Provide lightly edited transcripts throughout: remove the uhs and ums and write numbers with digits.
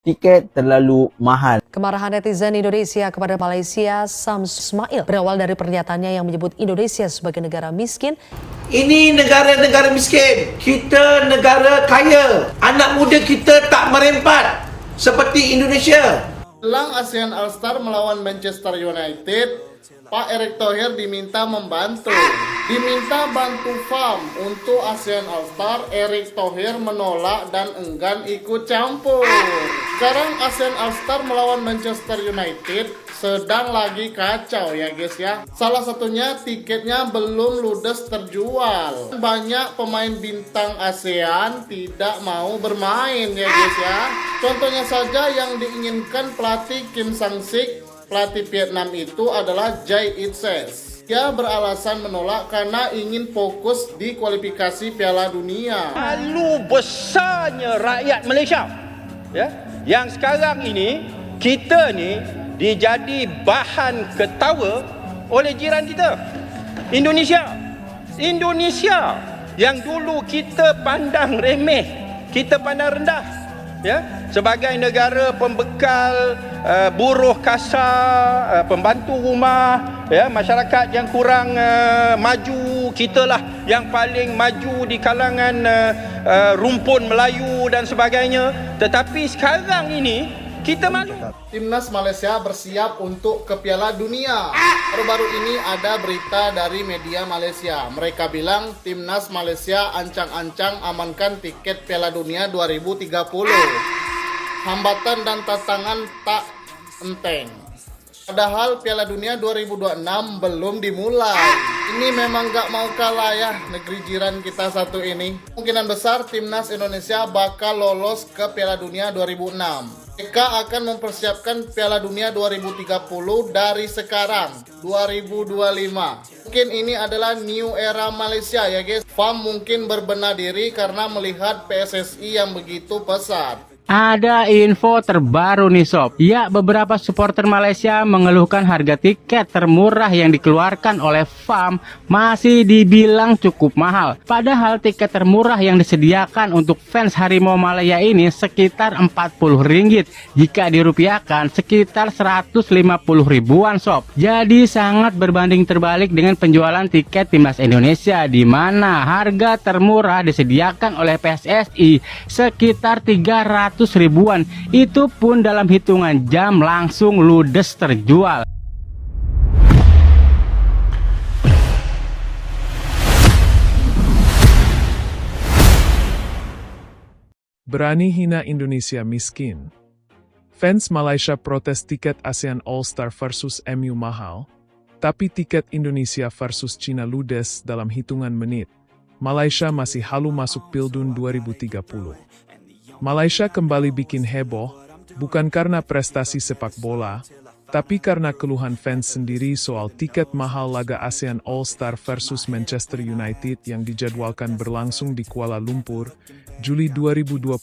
tiket terlalu mahal. Kemarahan netizen Indonesia kepada Malaysia, Sam Ismail, berawal dari pernyataannya yang menyebut Indonesia sebagai negara miskin. Ini negara-negara miskin, kita negara kaya. Anak muda kita tak merempat seperti Indonesia. Jelang ASEAN All-Star melawan Manchester United, Pak Erick Thohir diminta membantu. Diminta bantu FAM untuk ASEAN All-Star, Erick Thohir menolak dan enggan ikut campur. Sekarang ASEAN All-Star melawan Manchester United sedang lagi kacau ya guys ya. Salah satunya tiketnya belum ludes terjual. Banyak pemain bintang ASEAN tidak mau bermain ya guys ya. Contohnya saja yang diinginkan pelatih Kim Sang-sik, pelatih Vietnam itu adalah Jai Itses. Dia beralasan menolak karena ingin fokus di kualifikasi Piala Dunia. Malu besarnya rakyat Malaysia, ya, yang sekarang ini kita ni dijadi bahan ketawa oleh jiran kita, Indonesia. Indonesia yang dulu kita pandang remeh, kita pandang rendah, ya, sebagai negara pembekal buruh kasar, pembantu rumah, ya, masyarakat yang kurang maju, kitalah yang paling maju di kalangan rumpun Melayu dan sebagainya. Tetapi sekarang ini kita malu. Timnas Malaysia bersiap untuk ke Piala Dunia. Baru-baru ini ada berita dari media Malaysia. Mereka bilang Timnas Malaysia ancang-ancang amankan tiket Piala Dunia 2030. Hambatan dan tantangan tak enteng. Padahal Piala Dunia 2026 belum dimulai. Ini memang gak mau kalah ya negeri jiran kita satu ini. Kemungkinan besar Timnas Indonesia bakal lolos ke Piala Dunia 2006. Mereka akan mempersiapkan Piala Dunia 2030 dari sekarang, 2025. Mungkin ini adalah new era Malaysia ya guys. FAM mungkin berbenah diri karena melihat PSSI yang begitu pesat. Ada info terbaru nih sob. Ya, beberapa supporter Malaysia mengeluhkan harga tiket termurah yang dikeluarkan oleh FAM masih dibilang cukup mahal. Padahal tiket termurah yang disediakan untuk fans Harimau Malaya ini sekitar Rp40. Jika dirupiahkan sekitar 150 ribuan sob. Jadi sangat berbanding terbalik dengan penjualan tiket Timnas Indonesia, di mana harga termurah disediakan oleh PSSI sekitar 300 ribuan, itu pun dalam hitungan jam langsung ludes terjual. Berani hina Indonesia miskin. Fans Malaysia protes tiket ASEAN All-Star versus MU mahal, tapi tiket Indonesia versus China ludes dalam hitungan menit. Malaysia masih halu masuk Pildun 2030. Malaysia kembali bikin heboh, bukan karena prestasi sepak bola, tapi karena keluhan fans sendiri soal tiket mahal laga ASEAN All-Star versus Manchester United yang dijadwalkan berlangsung di Kuala Lumpur, Juli 2025.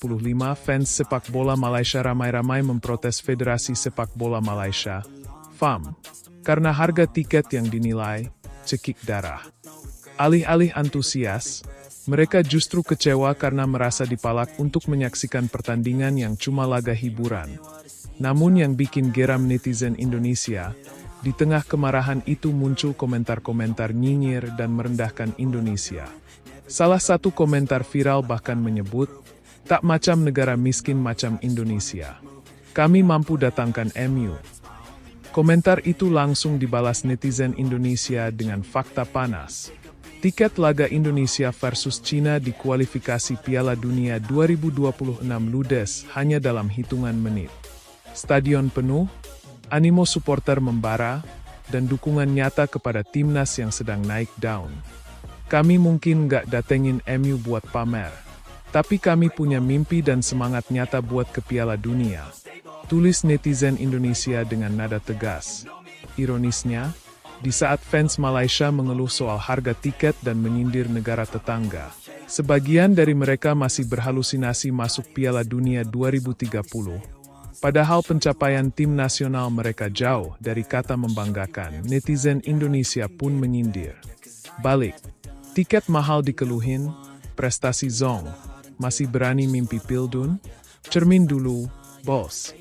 Fans sepak bola Malaysia ramai-ramai memprotes Federasi Sepak Bola Malaysia, FAM, karena harga tiket yang dinilai cekik darah. Alih-alih antusias, mereka justru kecewa karena merasa dipalak untuk menyaksikan pertandingan yang cuma laga hiburan. Namun yang bikin geram netizen Indonesia, di tengah kemarahan itu muncul komentar-komentar nyinyir dan merendahkan Indonesia. Salah satu komentar viral bahkan menyebut, tak macam negara miskin macam Indonesia. Kami mampu datangkan MU. Komentar itu langsung dibalas netizen Indonesia dengan fakta panas. Tiket laga Indonesia versus China di kualifikasi Piala Dunia 2026 ludes hanya dalam hitungan menit. Stadion penuh, animo supporter membara, dan dukungan nyata kepada timnas yang sedang naik daun. Kami mungkin nggak datengin MU buat pamer, tapi kami punya mimpi dan semangat nyata buat ke Piala Dunia. Tulis netizen Indonesia dengan nada tegas. Ironisnya, di saat fans Malaysia mengeluh soal harga tiket dan menyindir negara tetangga, sebagian dari mereka masih berhalusinasi masuk Piala Dunia 2030. Padahal pencapaian tim nasional mereka jauh dari kata membanggakan, netizen Indonesia pun menyindir. Balik, tiket mahal dikeluhin, prestasi zong, masih berani mimpi Pildun? Cermin dulu, bos.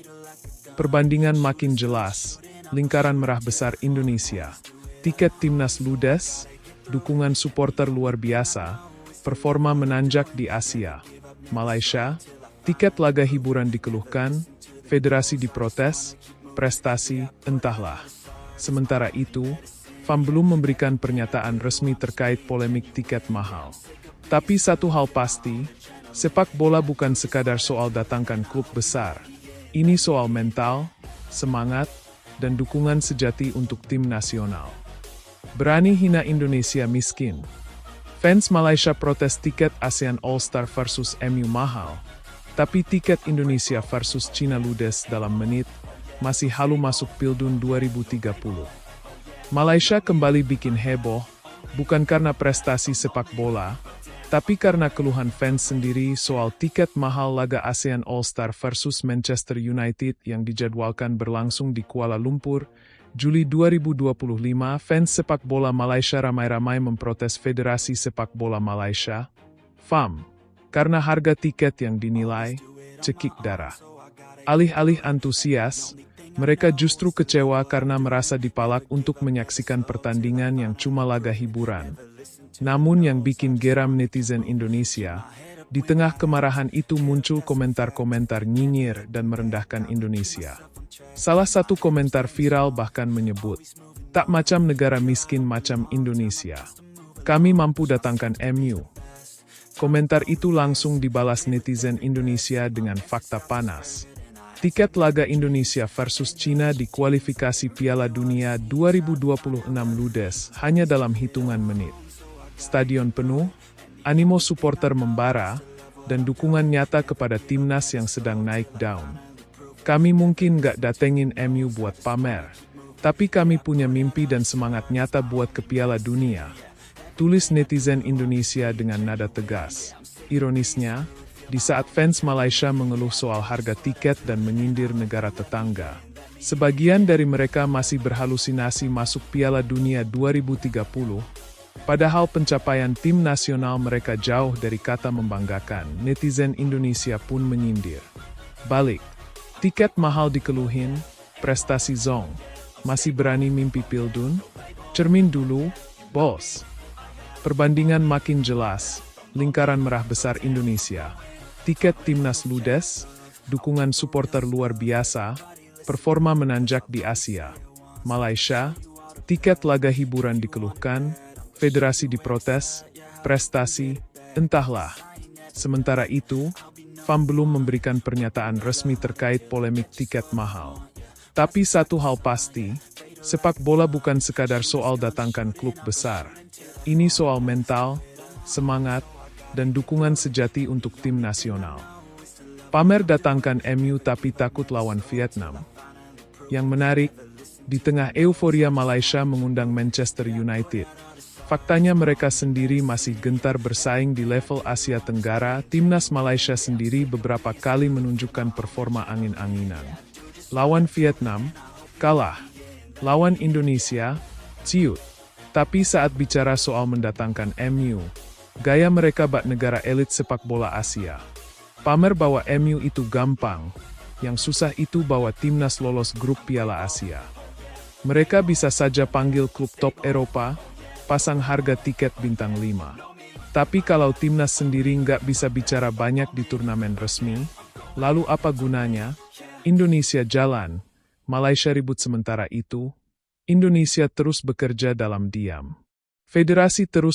Perbandingan makin jelas, lingkaran merah besar Indonesia, tiket timnas ludes, dukungan supporter luar biasa, performa menanjak di Asia. Malaysia, tiket laga hiburan dikeluhkan, federasi diprotes, prestasi entahlah. Sementara itu, FAM belum memberikan pernyataan resmi terkait polemik tiket mahal. Tapi satu hal pasti, sepak bola bukan sekadar soal datangkan klub besar. Ini soal mental, semangat, dan dukungan sejati untuk tim nasional. Berani hina Indonesia miskin. Fans Malaysia protes tiket ASEAN All-Star versus MU mahal. Tapi tiket Indonesia versus Cina ludes dalam menit, masih halu masuk Pildun 2030. Malaysia kembali bikin heboh, bukan karena prestasi sepak bola, tapi karena keluhan fans sendiri soal tiket mahal laga ASEAN All-Star versus Manchester United yang dijadwalkan berlangsung di Kuala Lumpur, Juli 2025. Fans sepak bola Malaysia ramai-ramai memprotes Federasi Sepak Bola Malaysia, FAM, karena harga tiket yang dinilai cekik darah. Alih-alih antusias, mereka justru kecewa karena merasa dipalak untuk menyaksikan pertandingan yang cuma laga hiburan. Namun yang bikin geram netizen Indonesia, di tengah kemarahan itu muncul komentar-komentar nyinyir dan merendahkan Indonesia. Salah satu komentar viral bahkan menyebut, "Tak macam negara miskin macam Indonesia. Kami mampu datangkan MU." Komentar itu langsung dibalas netizen Indonesia dengan fakta panas. Tiket laga Indonesia versus Cina di kualifikasi Piala Dunia 2026 ludes hanya dalam hitungan menit. Stadion penuh, animo supporter membara, dan dukungan nyata kepada timnas yang sedang naik daun. Kami mungkin gak datengin MU buat pamer, tapi kami punya mimpi dan semangat nyata buat ke Piala Dunia. Tulis netizen Indonesia dengan nada tegas. Ironisnya, di saat fans Malaysia mengeluh soal harga tiket dan menyindir negara tetangga, sebagian dari mereka masih berhalusinasi masuk Piala Dunia 2030, padahal pencapaian tim nasional mereka jauh dari kata membanggakan. Netizen Indonesia pun menyindir. Balik, tiket mahal dikeluhin, prestasi zong, masih berani mimpi Pildun? Cermin dulu, bos. Perbandingan makin jelas, lingkaran merah besar Indonesia, tiket timnas ludes, dukungan supporter luar biasa, performa menanjak di Asia. Malaysia, tiket laga hiburan dikeluhkan, federasi diprotes, prestasi, entahlah. Sementara itu, FAM belum memberikan pernyataan resmi terkait polemik tiket mahal. Tapi satu hal pasti, sepak bola bukan sekadar soal datangkan klub besar. Ini soal mental, semangat, dan dukungan sejati untuk tim nasional. Pamer datangkan MU tapi takut lawan Vietnam. Yang menarik, di tengah euforia Malaysia mengundang Manchester United, faktanya mereka sendiri masih gentar bersaing di level Asia Tenggara. Timnas Malaysia sendiri beberapa kali menunjukkan performa angin-anginan. Lawan Vietnam, kalah. Lawan Indonesia, ciut. Tapi saat bicara soal mendatangkan MU, gaya mereka bak negara elit sepak bola Asia. Pamer bahwa MU itu gampang, yang susah itu bahwa timnas lolos grup Piala Asia. Mereka bisa saja panggil klub top Eropa, pasang harga tiket bintang 5. Tapi kalau timnas sendiri nggak bisa bicara banyak di turnamen resmi, lalu apa gunanya? Indonesia jalan, Malaysia ribut. Sementara itu, Indonesia terus bekerja dalam diam. Federasi terus